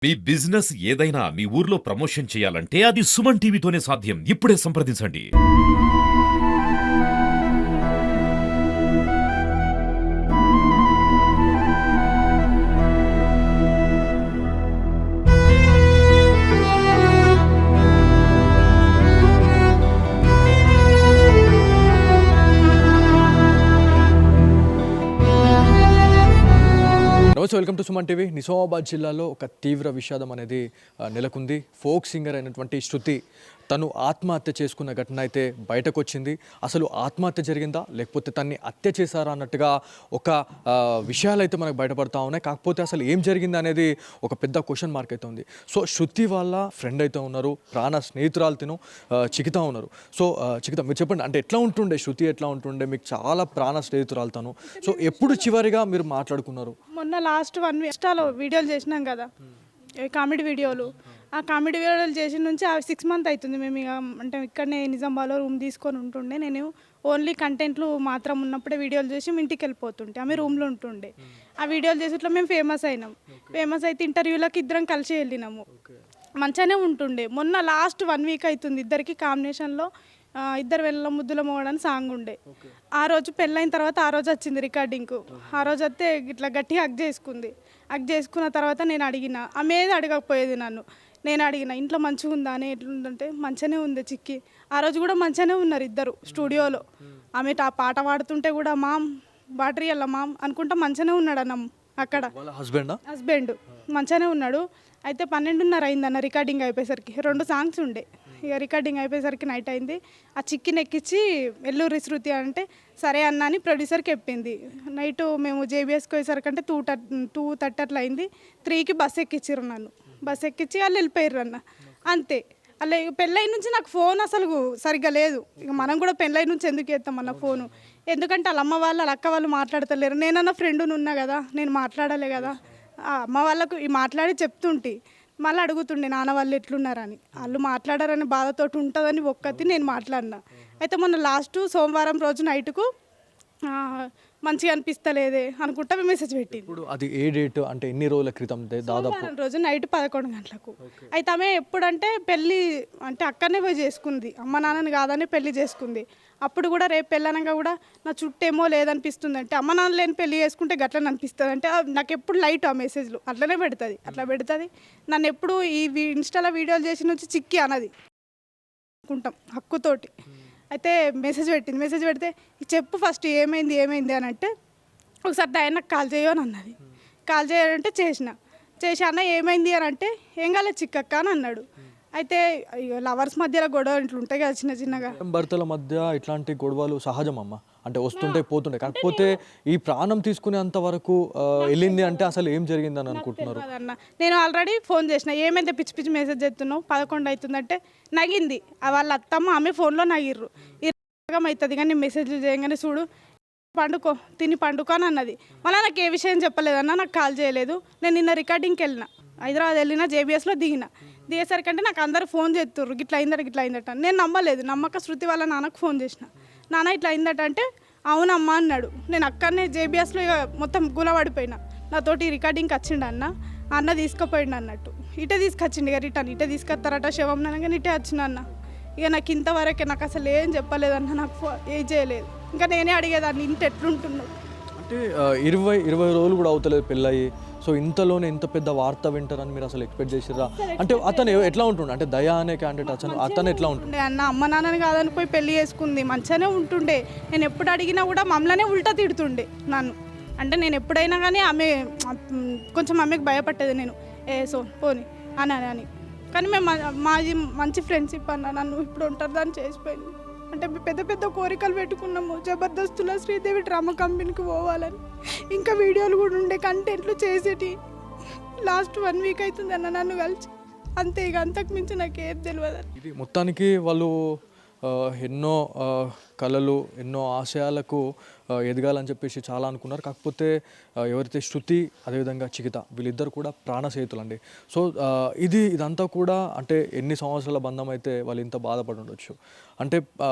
మీ business ఏదైనా మీ ఊర్లో promotion చేయాలంటే అది సుమన్ టీవీతోనే సాధ్యం. ఇప్పుడే సంప్రదించండి. నమస్తే, welcome to Suman TV. Nizamabad జిల్లాలో ఒక తీవ్ర విషాదం అనేది నెలకొంది. ఫోక్ సింగర్ అయినటువంటి శృతి తను ఆత్మహత్య చేసుకున్న ఘటన అయితే బయటకు వచ్చింది. అసలు ఆత్మహత్య జరిగిందా లేకపోతే తన్ని హత్య చేశారా అన్నట్టుగా ఒక విషయాలు అయితే మనకు బయటపడతా ఉన్నాయి. కాకపోతే అసలు ఏం జరిగింది అనేది ఒక పెద్ద క్వశ్చన్ మార్క్ అయితే ఉంది. సో శృతి వాళ్ళ ఫ్రెండ్ అయితే ఉన్నారు, ప్రాణ స్నేహితురాలు తిను చికిత ఉన్నారు. సో చికిత, మీరు చెప్పండి, అంటే ఎట్లా ఉంటుండే శృతి, ఎట్లా ఉంటుండే, మీకు చాలా ప్రాణ స్నేహితురాలు తను. సో ఎప్పుడు చివరిగా మీరు మాట్లాడుకున్నారు? మొన్న లాస్ట్ 1 వీక్ ఇన్స్టాలో వీడియోలు చేసినాం కదా, కామెడీ వీడియోలు. ఆ కామెడీ వీడియోలు చేసిన నుంచి 6 మంత్ అవుతుంది. మేము ఇక అంటే ఇక్కడనే నిజామాబాద్లో రూమ్ తీసుకొని ఉంటుండే. నేను ఓన్లీ కంటెంట్లు మాత్రం ఉన్నప్పుడే వీడియోలు చేసి ఇంటికి వెళ్ళిపోతుంటే ఆమె రూమ్లో ఉంటుండే. ఆ వీడియోలు చేసేట్లో మేము ఫేమస్ అయినాం. ఫేమస్ అయితే ఇంటర్వ్యూలకు ఇద్దరం కలిసి వెళ్ళినాము. మంచిగానే ఉంటుండే. మొన్న లాస్ట్ 1 వీక్ అవుతుంది ఇద్దరికి కాంబినేషన్లో ఇద్దరు వెళ్ళ ముద్దుల మోగడానికి సాంగ్ ఉండే. ఆ రోజు పెళ్ళైన తర్వాత ఆ రోజు వచ్చింది రికార్డింగ్కు. ఆ రోజు వస్తే ఇట్లా గట్టిగా హగ్ చేసుకుంది. హగ్ చేసుకున్న తర్వాత నేను అడిగిన, ఆమె ఏది అడగకపోయేది నన్ను. నేను అడిగిన ఇంట్లో మంచిగా ఉందా అని, ఎట్లుందంటే మంచిగానే ఉంది చిక్కి. ఆ రోజు కూడా మంచిగానే ఉన్నారు ఇద్దరు స్టూడియోలో. ఆమె ఆ పాట పాడుతుంటే కూడా మామ్ బాటరీ అల్ల మామ్ అనుకుంటా మంచిగానే ఉన్నాడు అన్న. అక్కడ హస్బెండ్ మంచిగానే ఉన్నాడు. అయితే 12:30 అయిందన్న రికార్డింగ్ అయిపోయేసరికి. 2 సాంగ్స్ ఉండే. ఇక రికార్డింగ్ అయిపోయేసరికి నైట్ అయింది. ఆ చిక్కిని ఎక్కించి ఎల్లూరి శృతి అంటే సరే అన్న అని ప్రొడ్యూసర్కి చెప్పింది. నైట్ మేము జేబీఎస్కి పోయేసరికంటే 2:30 అట్లా అయింది. 3కి బస్సు ఎక్కించారు నన్ను. బస్సు ఎక్కించి వాళ్ళు వెళ్ళిపోయారు అన్న. అంతే. అలా పెళ్ళై నుంచి నాకు ఫోన్ అసలు సరిగ్గా లేదు. ఇక మనం కూడా పెళ్ళై నుంచి ఎందుకు చేస్తామన్న ఫోను, ఎందుకంటే వాళ్ళ అమ్మ వాళ్ళు వాళ్ళ అక్క వాళ్ళు మాట్లాడతలేరు. నేనన్నా ఫ్రెండును ఉన్నా కదా, నేను మాట్లాడాలి కదా. అమ్మ వాళ్ళకు ఈ మాట్లాడి చెప్తుంటే మళ్ళీ అడుగుతుండే నాన్న వాళ్ళు ఎట్లున్నారని. వాళ్ళు మాట్లాడారని బాధతోటి ఉంటుందని ఒక్కటి నేను మాట్లాడినా. అయితే మొన్న లాస్ట్ సోమవారం రోజు నైట్కు మంచిగా అనిపిస్తలేదే అనుకుంటా మెసేజ్ పెట్టింది. ఇప్పుడు అది ఏ డేట్ అంటే ఎన్ని రోజుల క్రితం? దాదాపు రోజు నైట్ 11 గంటలకు. అయితే ఆమె ఎప్పుడంటే పెళ్ళి అంటే అక్కడనే పోయి చేసుకుంది, అమ్మ నాన్నని కాదని పెళ్లి చేసుకుంది. అప్పుడు కూడా రేపు పెళ్ళనగా కూడా నా చుట్టేమో లేదనిపిస్తుంది అంటే, అమ్మ నాన్న లేని పెళ్లి చేసుకుంటే గట్లని అనిపిస్తుంది అంటే నాకు ఎప్పుడు లైట్ ఆ మెసేజ్లు అట్లనే పెడుతుంది. అట్లా పెడుతుంది నన్ను ఎప్పుడు ఈ ఇన్స్టాలో వీడియోలు చేసి నుంచి చిక్కి అన్నది అనుకుంటాం హక్కుతోటి. అయితే మెసేజ్ పెట్టింది. మెసేజ్ పెడితే చెప్పు ఫస్ట్ ఏమైంది అని అంటే, ఒకసారి నాకు కాల్ చేయో అని అన్నది. కాల్ చేయాలంటే చేసి అన్న ఏమైంది అని అంటే, ఏం కాలేదు చిక్కక్క అని అన్నాడు. అయితే లవర్స్ మధ్యలో గొడవ ఇట్లా ఉంటాయి కదా చిన్నగా. భర్తల మధ్య ఇట్లాంటి గొడవలు సహజం అమ్మ, అంటే వస్తుంటే పోతుండే. కాకపోతే ఈ ప్రాణం తీసుకునేంత వరకు వెళ్ళింది అంటే అసలు ఏం జరిగిందని అనుకుంటున్నారు? అన్న నేను ఆల్రెడీ ఫోన్ చేసిన, ఏమైంది పిచ్చి పిచ్చి మెసేజ్ చేస్తున్నావు, 11 అవుతుందంటే నగింది. వాళ్ళ అత్తమ్మ ఆమె ఫోన్లో నగిర్రు. ఇరగం అవుతుంది కానీ మెసేజ్లు చేయగానే చూడు పండుకో తిని పండుకో అని అన్నది. మళ్ళీ నాకు ఏ విషయం చెప్పలేదన్న, నాకు కాల్ చేయలేదు. నేను నిన్న రికార్డింగ్కి వెళ్ళిన, హైదరాబాద్ వెళ్ళిన, జేబీఎస్లో దిగేసరికంటే నాకు అందరు ఫోన్ చేస్తుర్రు గిట్లా అయిందట. నేను నమ్మలేదు. నమ్మక శృతి వాళ్ళ నాన్నకు ఫోన్ చేసిన, నాన్న ఇట్లా అయిందట అంటే అవునమ్మా అన్నాడు. నేను అక్కడనే జేబీఎస్లో ఇక మొత్తం గులపడిపోయినా. నాతోటి రికార్డింగ్కి వచ్చిండు అన్న తీసుకుపోయిండు అన్నట్టు. ఇటే తీసుకొచ్చిండు ఇక రిటర్న్. ఇటే తీసుకొస్తారట శవం ననగానే ఇటే వచ్చిన అన్న. ఇక నాకు ఇంతవరకే నాకు అసలు ఏం చెప్పలేదన్న, నాకు ఏం చేయలేదు. ఇంకా నేనే అడిగేదాన్ని ఇంత ఎట్లుంటున్నావు అంటే 20 రోజులు కూడా అవుతలేదు పెళ్ళయి. సో ఇంతలోనే ఇంత పెద్ద వార్త వింటారని మీరు అసలు ఎక్స్పెక్ట్ చేసిరా? అంటే అతను ఎట్లా ఉంటుండే, అంటే దయా అనే క్యాండిడేట్ అతను ఎట్లా ఉంటుండే అన్న? అమ్మ నాన్నని కాదని పోయి పెళ్లి చేసుకుంది, మంచిగానే ఉంటుండే. నేను ఎప్పుడు అడిగినా కూడా మమ్మల్నే ఉల్టా తిడుతుండే నన్ను. అంటే నేను ఎప్పుడైనా కానీ ఆమె కొంచెం ఆమెకు భయపట్టేది నేను, పోని అని. కానీ మేము మాది మంచి ఫ్రెండ్షిప్ అన్న. నన్ను ఇప్పుడు ఉంటారు దాన్ని చేసిపోయింది. అంటే పెద్ద పెద్ద కోరికలు పెట్టుకున్నాము, జబర్దస్తులో శ్రీదేవి డ్రామా కంపెనీకి పోవాలని. ఇంకా వీడియోలు కూడా ఉండే, కంటెంట్లు చేసేటి. లాస్ట్ 1 వీక్ అవుతుంది అన్న నన్ను కలిసి. అంతే, ఇక అంతకు మించి నాకు ఏం తెలియదు. ఇది మొత్తానికి వాళ్ళు ఎన్నో కళలు ఎన్నో ఆశయాలకు ఎదగాలని చెప్పేసి చాలా అనుకున్నారు. కాకపోతే ఎవరైతే శృతి అదేవిధంగా చికిత వీళ్ళిద్దరు కూడా ప్రాణ స్నేహితులండి. సో ఇదంతా కూడా అంటే ఎన్ని సంవత్సరాల బంధం అయితే వాళ్ళు ఇంత బాధపడి ఉండొచ్చు. అంటే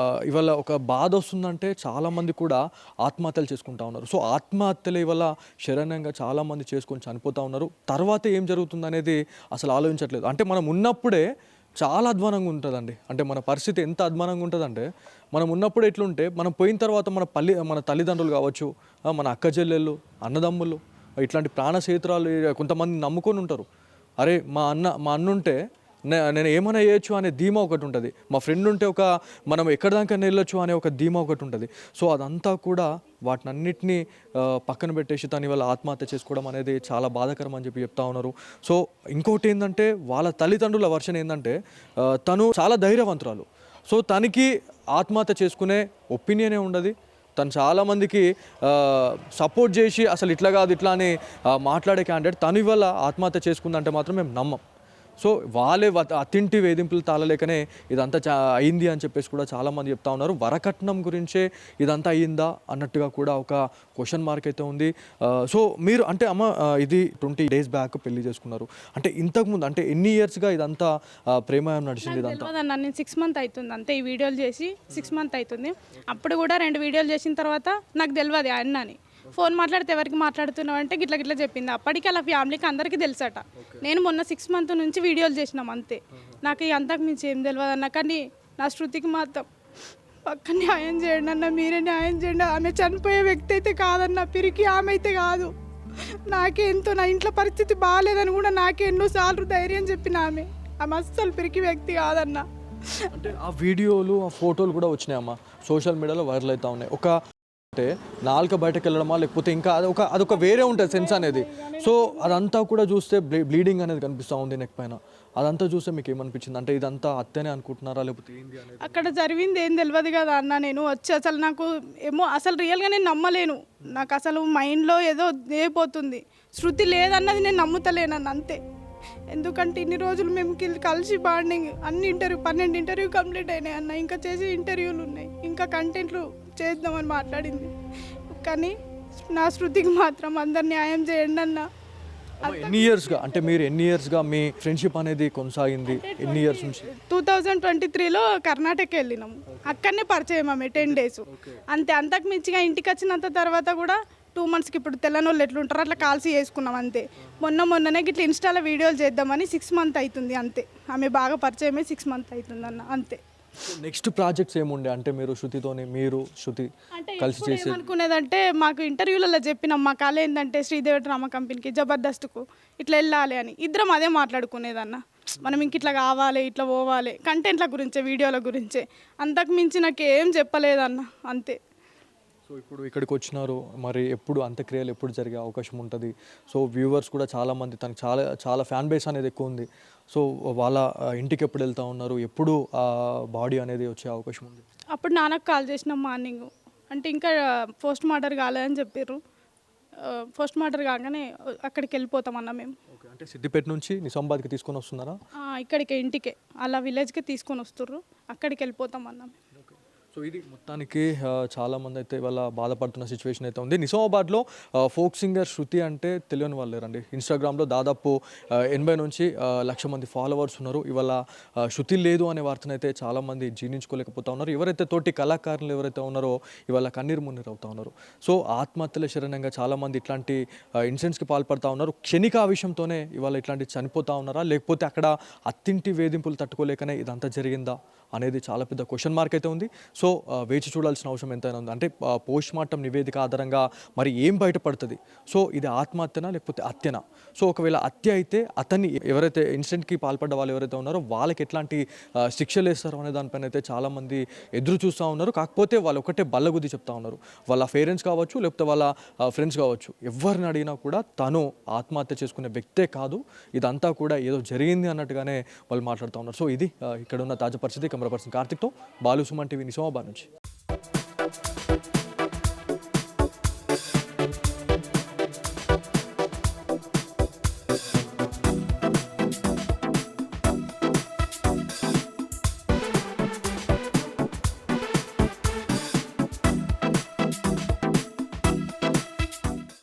ఇవాళ ఒక బాధ వస్తుందంటే చాలామంది కూడా ఆత్మహత్యలు చేసుకుంటా ఉన్నారు. సో ఆత్మహత్యలు ఇవాళ శరణ్యంగా చాలామంది చేసుకొని చనిపోతూ ఉన్నారు. తర్వాత ఏం జరుగుతుంది అనేది అసలు ఆలోచించట్లేదు. అంటే మనం ఉన్నప్పుడే చాలా అధ్వానంగా ఉంటుందండి. అంటే మన పరిస్థితి ఎంత అధ్వానంగా ఉంటుందంటే మనం ఉన్నప్పుడు ఎట్లుంటే మనం పోయిన తర్వాత మన తల్లిదండ్రులు కావచ్చు, మన అక్క చెల్లెళ్ళు, అన్నదమ్ములు, ఇట్లాంటి ప్రాణ స్నేహితురాలు కొంతమంది నమ్ముకొని ఉంటారు. అరే మా అన్న ఉంటే నేను ఏమైనా చేయొచ్చు అనే ధీమా ఒకటి ఉంటుంది. మా ఫ్రెండ్ ఉంటే మనం ఎక్కడి దాకా వెళ్ళొచ్చు అనే ఒక ధీమా ఒకటి ఉంటుంది. సో అదంతా కూడా వాటినన్నిటినీ పక్కన పెట్టేసి తను ఇవాళ ఆత్మహత్య చేసుకోవడం అనేది చాలా బాధాకరం అని చెప్తా ఉన్నారు. సో ఇంకోటి ఏంటంటే వాళ్ళ తల్లిదండ్రుల వర్షన్ ఏంటంటే తను చాలా ధైర్యవంతురాలు. సో తనకి ఆత్మహత్య చేసుకునే ఒపీనియనే ఉండదు. తను చాలామందికి సపోర్ట్ చేసి అసలు ఇట్లా కాదు ఇట్లా అని మాట్లాడే క్యాండిడేట్ తను ఇవాళ ఆత్మహత్య చేసుకుందంటే మాత్రం మేము నమ్మం. సో వాళ్ళే అతింటి వేధింపులు తాళలేకనే ఇదంతా అయింది అని చెప్పేసి కూడా చాలామంది చెప్తా ఉన్నారు. వరకట్నం గురించే ఇదంతా అయ్యిందా అన్నట్టుగా కూడా ఒక క్వశ్చన్ మార్క్ అయితే ఉంది. సో మీరు అంటే అమ్మ ఇది 20 days బ్యాక్ పెళ్లి చేసుకున్నారు. అంటే ఇంతకుముందు అంటే ఎన్ని ఇయర్స్గా ఇదంతా ప్రేమాయం నడిచింది? ఇదంతా నేను 6 months అవుతుంది అంతే. ఈ వీడియోలు చేసి 6 months అవుతుంది. అప్పుడు కూడా 2 వీడియోలు చేసిన తర్వాత నాకు తెలియదు అన్న అని. ఫోన్ మాట్లాడితే ఎవరికి మాట్లాడుతున్నావు అంటే గిట్లా చెప్పింది. అప్పటికి అలా ఫ్యామిలీకి అందరికీ తెలుసట. నేను మొన్న 6 months నుంచి వీడియోలు చేసినాం అంతే. నాకు అంతకు మించి ఏం తెలియదు అన్న. కానీ నా శృతికి మాత్రం పక్క న్యాయం చేయండి అన్న, మీరే న్యాయం చేయండి. ఆమె చనిపోయే వ్యక్తి అయితే కాదన్న, పిరికి ఆమె అయితే కాదు. నాకే ఎంతో నా ఇంట్లో పరిస్థితి బాగాలేదని కూడా నాకే ఎన్నోసార్లు ధైర్యం చెప్పిన ఆమె అస్సలు పిరికి వ్యక్తి కాదన్న. అంటే ఆ వీడియోలు ఆ ఫోటోలు కూడా వచ్చినాయమ్మా, సోషల్ మీడియాలో వైరల్ అవుతా ఉన్నాయి. అంటే నాలుక బయటకు వెళ్ళడమా లేకపోతే ఇంకా అదొక వేరే ఉంటుంది సెన్స్ అనేది. సో అదంతా కూడా చూస్తే బ్లీడింగ్ అనేది కనిపిస్తూ ఉంది నెక్ పైన. అదంతా చూస్తే మీకు ఏమనిపించింది? అంటే ఇదంతా అత్తనే అనుకుంటున్నారా లేకపోతే ఏంది అనేది? అక్కడ జరిగింది ఏం తెలియదు కదా అన్న. నేను వచ్చి అసలు నాకు ఏమో అసలు రియల్గా నేను నమ్మలేను. నాకు అసలు మైండ్లో ఏదో అయిపోతుంది. శృతి లేదన్నది నేను నమ్ముతలేనన్న అంతే. ఎందుకంటే ఇన్ని రోజులు మేము కలిసి బాండింగ్ అన్ని 12 ఇంటర్వ్యూ కంప్లీట్ అయినాయి అన్న. ఇంకా చేసే ఇంటర్వ్యూలు ఉన్నాయి, ఇంకా కంటెంట్లు చేద్దామని మాట్లాడింది. కానీ నా శృతికి మాత్రం అందరు న్యాయం చేయండి అన్న. ఎన్ని ఇయర్స్గా అంటే మీరు ఎన్ని ఇయర్స్గా మీ ఫ్రెండ్షిప్ అనేది కొనసాగింది? ఎన్ని ఇయర్స్ నుంచి? 2023లో కర్ణాటక వెళ్ళినాము. అక్కడనే పరిచయం ఆమె 10 days అంతే. అంతకు మించిగా ఇంటికి వచ్చినంత తర్వాత కూడా 2 monthsకి ఇప్పుడు తెల్లనోళ్ళు ఎట్లుంటారో అట్లా కాల్సి చేసుకున్నాం అంతే. మొన్ననే ఇట్లా ఇన్స్టాలో వీడియోలు చేద్దామని 6 months అవుతుంది అంతే. ఆమె బాగా పరిచయమే 6 months అవుతుంది అన్న అంతే. నెక్స్ట్ ప్రాజెక్ట్స్ ఏముండే? అంటే మీరు శృతి కలిసి చేసి అనుకునేదంటే మాకు ఇంటర్వ్యూలలో చెప్పినాం మా కాలే ఏంటంటే శ్రీదేవి డ్రామా కంపెనీకి జబర్దస్త్కు ఇట్లా వెళ్ళాలి అని ఇద్దరం అదే మాట్లాడుకునేదన్న. మనం ఇంక ఇట్లా కావాలి ఇట్లా పోవాలి కంటెంట్ల గురించే వీడియోల గురించే, అంతకు మించి నాకు ఏం చెప్పలేదన్న అంతే. సో ఇప్పుడు ఇక్కడికి వచ్చినారు, మరి ఎప్పుడు అంత్యక్రియలు ఎప్పుడు జరిగే అవకాశం ఉంటుంది? సో వ్యూవర్స్ కూడా చాలామంది తనకు చాలా ఫ్యాన్ బేస్ అనేది ఎక్కువ ఉంది. సో వాళ్ళ ఇంటికి ఎప్పుడు వెళ్తూ ఉన్నారు, ఎప్పుడు బాడీ అనేది వచ్చే అవకాశం ఉంది? అప్పుడు నాన్నకు కాల్ చేసినాం మార్నింగ్. అంటే ఇంకా పోస్ట్ మార్టం కాలేదని చెప్పారు. పోస్ట్ మార్టం కాగానే అక్కడికి వెళ్ళిపోతామన్నా మేము. ఓకే, అంటే సిద్దిపేట నుంచి నిజామాబాద్కి తీసుకొని వస్తున్నారా? ఇక్కడికి ఇంటికే అలా విలేజ్కి తీసుకొని వస్తుర్రు, అక్కడికి వెళ్ళిపోతామన్నా మేము. సో ఇది మొత్తానికి చాలామంది అయితే ఇవాళ బాధపడుతున్న సిచ్యువేషన్ అయితే ఉంది. నిజామాబాద్లో ఫోక్ సింగర్ శృతి అంటే తెలియని వాళ్ళు లేరండి. ఇన్స్టాగ్రామ్లో దాదాపు 80 నుంచి 1,00,000 మంది ఫాలోవర్స్ ఉన్నారు. ఇవాళ శృతి లేదు అనే వార్తను అయితే చాలామంది జీర్ణించుకోలేకపోతా ఉన్నారు. ఎవరైతే తోటి కళాకారులు ఎవరైతే ఉన్నారో ఇవాళ కన్నీరు మున్నీరు అవుతా ఉన్నారు. సో ఆత్మహత్యల శరణంగా చాలామంది ఇట్లాంటి ఇన్సిడెంట్స్కి పాల్పడుతూ ఉన్నారు. క్షణిక ఆవేశంతోనే ఇవాళ ఇట్లాంటి చనిపోతూ ఉన్నారా లేకపోతే అక్కడ అత్తింటి వేధింపులు తట్టుకోలేకనే ఇదంతా జరిగిందా అనేది చాలా పెద్ద క్వశ్చన్ మార్క్ అయితే ఉంది. సో వేచి చూడాల్సిన అవసరం ఎంతైనా ఉంది. అంటే పోస్ట్ మార్టం నివేదిక ఆధారంగా మరి ఏం బయటపడుతుంది? సో ఇది ఆత్మహత్యనా లేకపోతే హత్యనా? సో ఒకవేళ హత్య అయితే అతన్ని ఎవరైతే ఇన్సిడెంట్కి పాల్పడ్డ వాళ్ళు ఎవరైతే ఉన్నారో వాళ్ళకి ఎట్లాంటి శిక్షలు వేస్తారు అనే దానిపైన అయితే చాలామంది ఎదురు చూస్తూ ఉన్నారు. కాకపోతే వాళ్ళు ఒకటే బల్లగుద్ది చెప్తా ఉన్నారు. వాళ్ళ పేరెంట్స్ కావచ్చు లేకపోతే వాళ్ళ ఫ్రెండ్స్ కావచ్చు, ఎవరిని అడిగినా కూడా తను ఆత్మహత్య చేసుకునే వ్యక్తే కాదు, ఇదంతా కూడా ఏదో జరిగింది అన్నట్టుగానే వాళ్ళు మాట్లాడుతూ ఉన్నారు. సో ఇది ఇక్కడ ఉన్న తాజా పరిస్థితి. కెమెరా పర్సన్ కార్తిక్తో బాలు, సుమన్ టీవీ, నిజామాబాద్ నుంచి.